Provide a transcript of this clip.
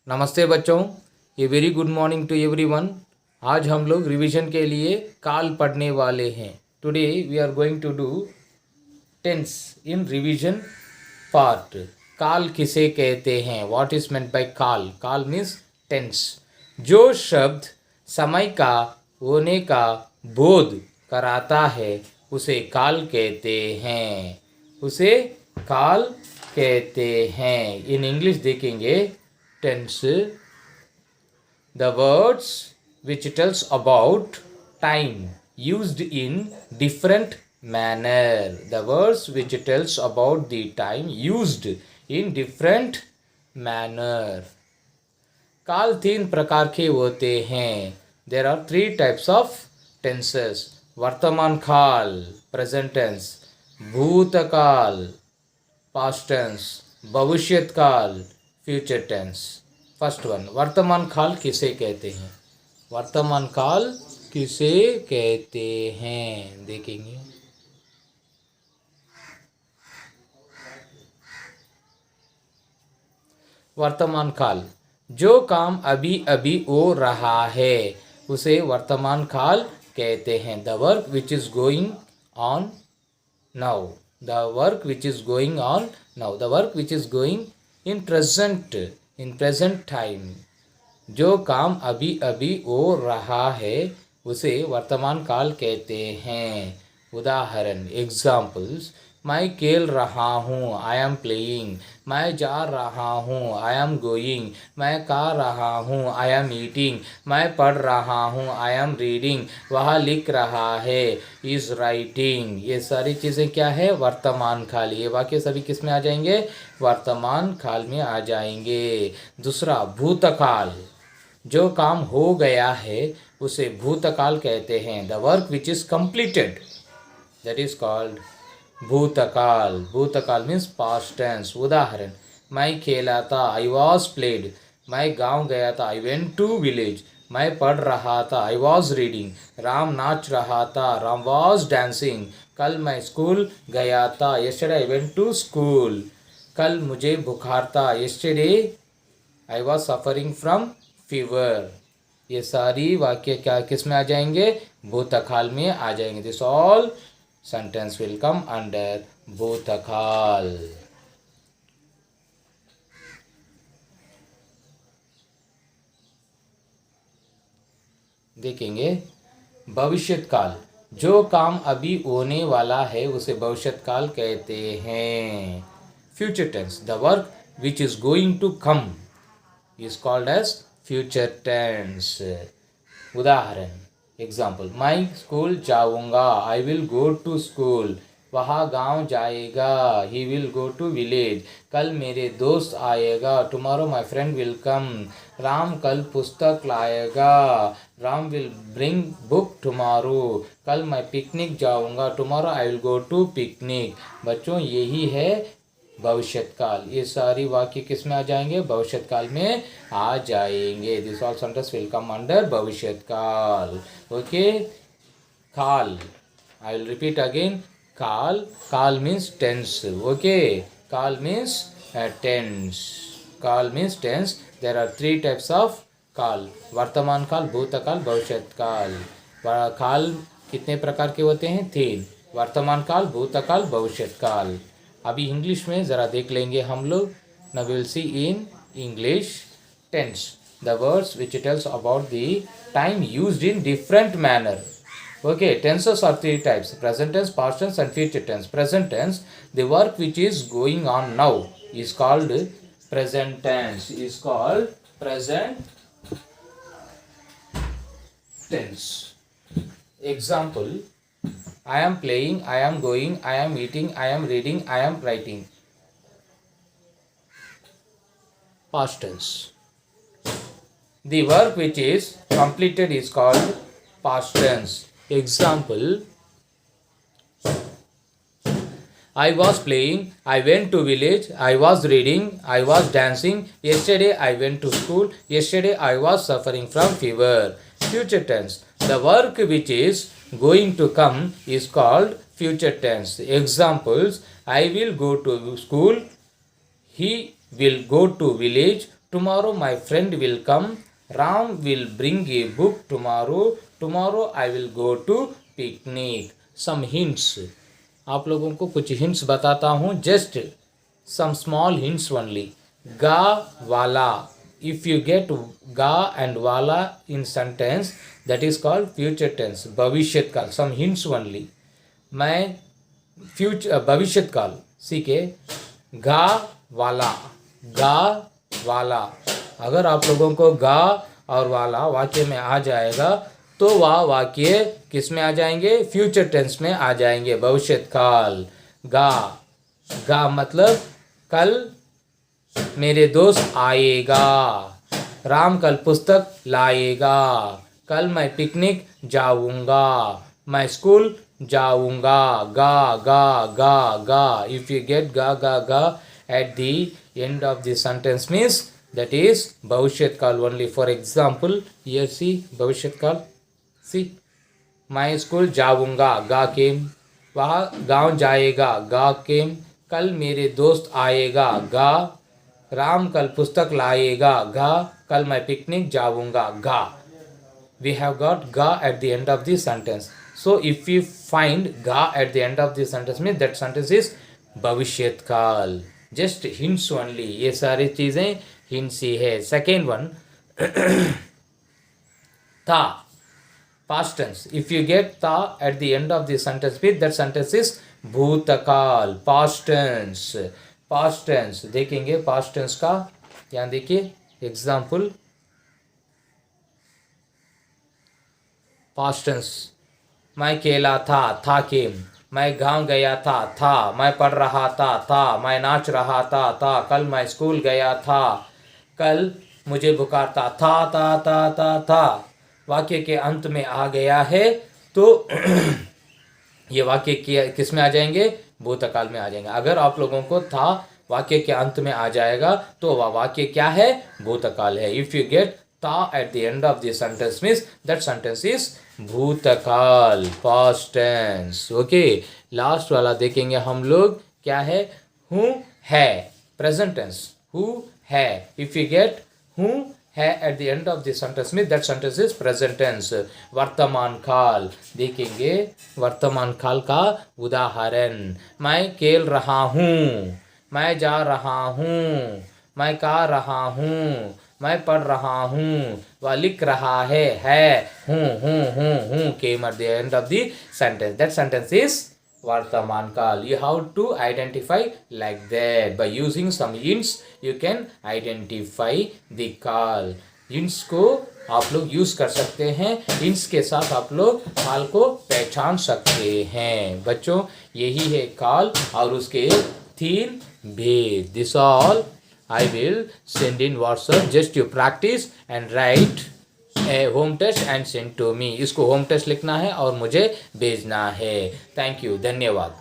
नमस्ते बच्चों, ये very good morning to everyone. आज हम लोग रिवीजन के लिए काल पढ़ने वाले हैं। Today we are going to do tense in revision part. काल किसे कहते हैं? व्हाट इज मेंट बाय काल? काल मीन्स टेंस। जो शब्द समय का होने का बोध कराता है उसे काल कहते हैं। उसे काल कहते हैं। इन इंग्लिश देखेंगे tense, the words which tells about time used in different manner. The words which tells about the time used in different manner. काल तीन प्रकार के होते हैं। There are three types of tenses. वर्तमान काल present tense, भूतकाल past tense, भविष्यत काल फ्यूचर टेंस। फर्स्ट वन, वर्तमान काल किसे कहते हैं? वर्तमान काल किसे कहते हैं देखेंगे। वर्तमान काल, जो काम अभी अभी हो रहा है उसे वर्तमान काल कहते हैं। The work which is going on now. The work which is going on now. The work which is going in present time। जो काम अभी अभी हो रहा है उसे वर्तमान काल कहते हैं। उदाहरण एग्जाम्पल्स, मैं खेल रहा हूँ आई एम प्लेइंग, मैं जा रहा हूँ आई एम गोइंग, मैं खा रहा हूँ आई एम ईटिंग, मैं पढ़ रहा हूँ आई एम रीडिंग, वह लिख रहा है इज राइटिंग। ये सारी चीज़ें क्या है? वर्तमान काल। ये वाक्य सभी किस में आ जाएंगे? वर्तमान काल में आ जाएंगे। दूसरा भूतकाल, जो काम हो गया है उसे भूतकाल कहते हैं। The work which is completed that is called भूतकाल। भूतकाल मीन्स पास्ट टेंस। उदाहरण, मैं खेला था आई वॉज प्लेड, मैं गांव गया था आई वेंट टू विलेज, मैं पढ़ रहा था आई वॉज रीडिंग, राम नाच रहा था राम वॉज डांसिंग, कल मैं स्कूल गया था yesterday I went to school, कल मुझे बुखार था yesterday I was suffering from fever. ये सारी वाक्य क्या किस में आ जाएंगे? भूतकाल में आ जाएंगे। This all sentence will come under भूतकाल। देखेंगे भविष्यत काल, जो काम अभी होने वाला है उसे भविष्यत काल कहते हैं। Future tense, the work which is going to come is called as future tense। उदाहरण एग्जाम्पल, मैं स्कूल जाऊंगा I will go to school, वहाँ गांव जाएगा he will go to village, कल मेरे दोस्त आएगा tomorrow my friend will come, Ram कल पुस्तक लाएगा Ram will bring book tomorrow, कल मैं पिकनिक जाऊंगा tomorrow I will go to picnic. बच्चों यही है भविष्यत काल। ये सारी वाक्य किस में आ जाएंगे? भविष्यत काल में आ जाएंगे। This all sentence will come under भविष्यत काल। ओके, काल, आई विल रिपीट अगेन। काल, काल मीन्स टेंस। ओके, काल मीन्स टेंस। काल means tense. There are three types of काल, वर्तमान काल, भूतकाल, भविष्यत काल। काल कितने प्रकार के होते हैं? तीन, वर्तमान काल, भूतकाल, भविष्यत काल। अभी इंग्लिश में ज़रा देख लेंगे हम लोग। Now we will see in English tense the words which tells about the time used in different manner. Okay, tenses are three types: present tense, past tense and future tense. Present tense, the work which is going on now is called present tense, is called present tense. Example, I am playing, I am going, I am eating, I am reading, I am writing. Past tense. The work which is completed is called past tense. Example, I was playing, I went to village, I was reading, I was dancing, yesterday I went to school, yesterday I was suffering from fever. Future tense. The work which is going to come is called future tense. Examples, I will go to school, he will go to village, Tomorrow my friend will come. Ram will bring a book tomorrow. Tomorrow I will go to picnic. Some hints. आप लोगों को कुछ hints बताता हूँ. Just some small hints only. Ga wala. If you get ga and wala in sentence, that is called future tense. भविष्यत काल. Some hints only. मैं भविष्यत काल सीखे. गा वाला. गा वाला. अगर आप लोगों को गा और वाला वाक्य में आ जाएगा तो वह वाक्य किस में आ जाएंगे? फ्यूचर टेंस में आ जाएंगे. भविष्यत काल. गा. गा मतलब कल मेरे दोस्त आएगा. राम कल पुस्तक लाएगा. कल मैं पिकनिक जाऊंगा. मैं स्कूल जाऊंगा. गा गा गा गा. If you get ga at the end of the sentence means that is भविष्यत काल only. For example, here see भविष्यत काल. See, मैं स्कूल जाऊंगा. गा केम. वहाँ गांव जाएगा. गा केम. कल मेरे दोस्त आएगा. गा. राम कल पुस्तक लाएगा. गा. कल मैं पिकनिक जाऊंगा. गा. We have got ga at the end of the sentence. So if we find ga at the end of the sentence means that sentence is भविष्यत काल. Just hints only. ये सारी चीजें hints ही है. Second one, था. Past tense. If you get ta at the end of the sentence means that sentence is भूतकाल. Past tense. Past tense देखेंगे. Past tense का यहाँ देखिए एग्जाम्पल. Past tense. मैं खेला था केम. मैं गांव गया था. मैं पढ़ रहा था. मैं नाच रहा था. कल मैं स्कूल गया था. कल मुझे बुखार था. वाक्य के अंत में आ गया है तो ये वाक्य किस में आ जाएंगे? भूतकाल में आ जाएंगे. अगर आप लोगों को था वाक्य के अंत में आ जाएगा तो वह वाक्य क्या है? भूतकाल है. If you get ta at the end of the sentence means that sentence is भूतकाल. past tense. okay, लास्ट वाला देखेंगे हम लोग. क्या है? हूँ है. present tense. who है. if you get हूँ है at the end of the sentence means that sentence is present tense. वर्तमान काल देखेंगे. वर्तमान काल का उदाहरण. मैं खेल रहा हूँ. मैं जा रहा हूँ. मैं खा रहा हूँ. मैं पढ़ रहा हूँ. वह लिख रहा है. हूँ came at the end of the sentence. That sentence is वर्तमान काल. You have to identify like that. By using some hints, you can identify the काल. hints को आप लोग यूज कर सकते हैं. hints के साथ आप लोग काल को पहचान सकते हैं. बच्चों यही है काल और उसके 3 भेद. This all I will send in WhatsApp. Just you practice and write a home test and send to me. इसको home test लिखना है और मुझे भेजना है. Thank you. धन्यवाद.